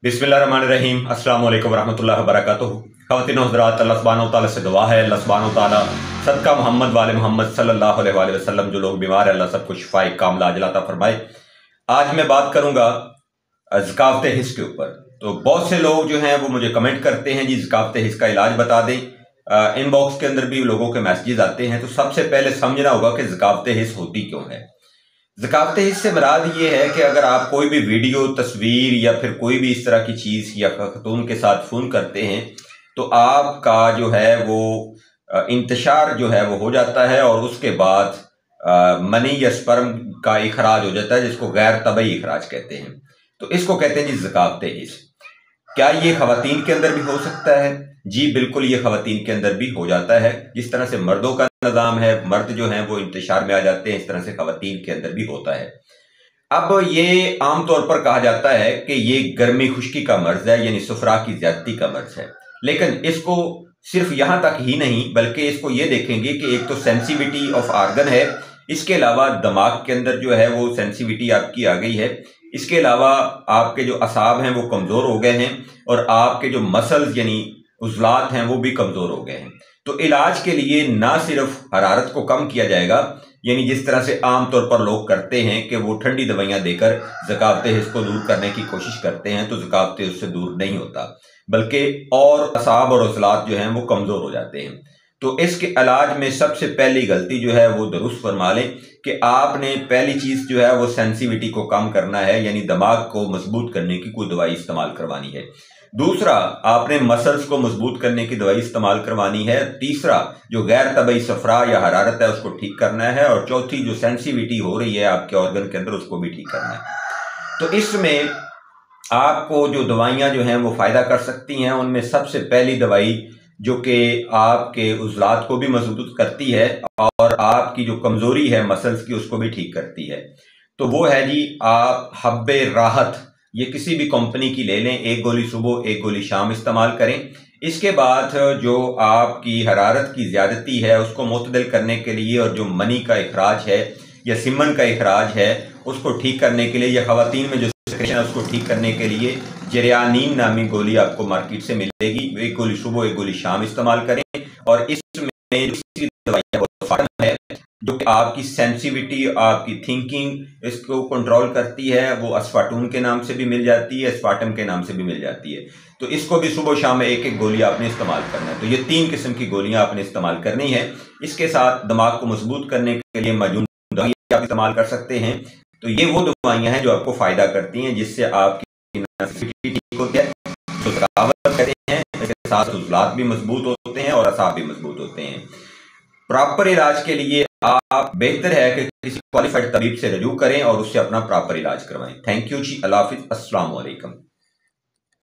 बिस्मिल्लाहिर्रहमानिर्रहीम अस्सलाम वालेकुम वरहमतुल्लाहि वबरकातुहू। ख़वातीन और हज़रात, अल्लाह सुब्हानहू व तआला से दुआ है, अल्लाह सुब्हानहू व तआला सदका मोहम्मद वाले मोहम्मद सल्लल्लाहु अलैहि वसल्लम जो लोग बीमार है अल्लाह सबको शिफाए कामिला अता फरमाए। आज मैं बात करूंगा ज़कावत हिस्स के ऊपर। तो बहुत से लोग जो हैं वो मुझे कमेंट करते हैं जी ज़कावत हिस्स का इलाज बता दें। इनबॉक्स के अंदर भी लोगों के मैसेजेस आते हैं। तो सबसे पहले समझना होगा कि ज़कावत हिस्स होती क्यों है। ज़कावत हिस्स से मुराद ये है कि अगर आप कोई भी वीडियो, तस्वीर या फिर कोई भी इस तरह की चीज़ या खातून के साथ फ़ोन करते हैं तो आपका जो है वो इंतशार जो है वो हो जाता है और उसके बाद मनी या स्पर्म का इखराज हो जाता है, जिसको गैर तबई इखराज कहते हैं। तो इसको कहते हैं जी ज़कावत हिस्स। क्या ये ख़वातीन के अंदर भी हो सकता है? जी बिल्कुल, ये ख़वातीन के अंदर भी हो जाता है। जिस तरह से मर्दों का निज़ाम है, मर्द जो हैं वो इंतशार में आ जाते हैं, इस तरह से ख़वातीन के अंदर भी होता है। अब ये आम तौर पर कहा जाता है कि ये गर्मी खुश्की का मर्ज है, यानी सुफरा की ज्यादती का मर्ज है। लेकिन इसको सिर्फ यहां तक ही नहीं बल्कि इसको ये देखेंगे कि एक तो सेंसिटिविटी ऑफ आर्गन है, इसके अलावा दिमाग के अंदर जो है वो सेंसिटिविटी आपकी आ गई है। इसके अलावा आपके जो असाब हैं वो कमज़ोर हो गए हैं और आपके जो मसल्स यानी उज़लात हैं वो भी कमज़ोर हो गए हैं। तो इलाज के लिए ना सिर्फ हरारत को कम किया जाएगा, यानी जिस तरह से आम तौर पर लोग करते हैं कि वो ठंडी दवाइयां देकर ज़कावत हिस्स को दूर करने की कोशिश करते हैं, तो ज़कावत हिस्स उससे दूर नहीं होता, बल्कि और असाब और उज़लात जो हैं वो कमज़ोर हो जाते हैं। तो इसके इलाज में सबसे पहली गलती जो है वो दुरुस्त फरमा लें कि आपने पहली चीज़ जो है वो सेंसिटिविटी को कम करना है, यानी दिमाग को मजबूत करने की कोई दवाई इस्तेमाल करवानी है। दूसरा, आपने मसल्स को मजबूत करने की दवाई इस्तेमाल करवानी है। तीसरा, जो गैर तबई सफरा या हरारत है उसको ठीक करना है। और चौथी, जो सेंसिटिविटी हो रही है आपके ऑर्गन के अंदर उसको भी ठीक करना है। तो इसमें आपको जो दवाइयाँ जो हैं वो फ़ायदा कर सकती हैं, उनमें सबसे पहली दवाई जो कि आपके उज़लात को भी मजबूत करती है और आपकी जो कमज़ोरी है मसल्स की उसको भी ठीक करती है, तो वो है जी आप हब्बे राहत, ये किसी भी कंपनी की ले लें। एक गोली सुबह एक गोली शाम इस्तेमाल करें। इसके बाद जो आपकी हरारत की ज़्यादती है उसको मुतदल करने के लिए और जो मनी का इखराज है या सिमन का इखराज है उसको ठीक करने के लिए या ख़वातीन में जो सेक्रेशन है उसको ठीक करने के लिए जेरियानीन नामी गोली आपको मार्केट से मिलेगी। एक गोली सुबह एक गोली शाम इस्तेमाल करें। और इसमें दवाई है जो कि आपकी सेंसिटिविटी, आपकी थिंकिंग इसको कंट्रोल करती है, वो अस्फाटून के नाम से भी मिल जाती है, एस्पार्टम के नाम से भी मिल जाती है। तो इसको भी सुबह शाम में एक एक गोली आपने इस्तेमाल करना है। तो ये 3 किस्म की गोलियां आपने इस्तेमाल करनी है। इसके साथ दिमाग को मजबूत करने के लिए मौजूद दवाइयां आप इस्तेमाल कर सकते हैं। तो ये वो दवाइयां हैं जो आपको फायदा करती हैं, जिससे आपकी ठीक होती है, जो थकावट करते हैं, इसके साथ उज़लात भी मजबूत होते हैं और असाब भी मजबूत होते हैं। प्रॉपर इलाज के लिए आप बेहतर है कि किसी क्वालिफाइड तबीब से रजू करें और उससे अपना प्रॉपर इलाज करवाएं। थैंक यू जी, अल्लाह हाफिज़, अस्सलाम वालेकुम।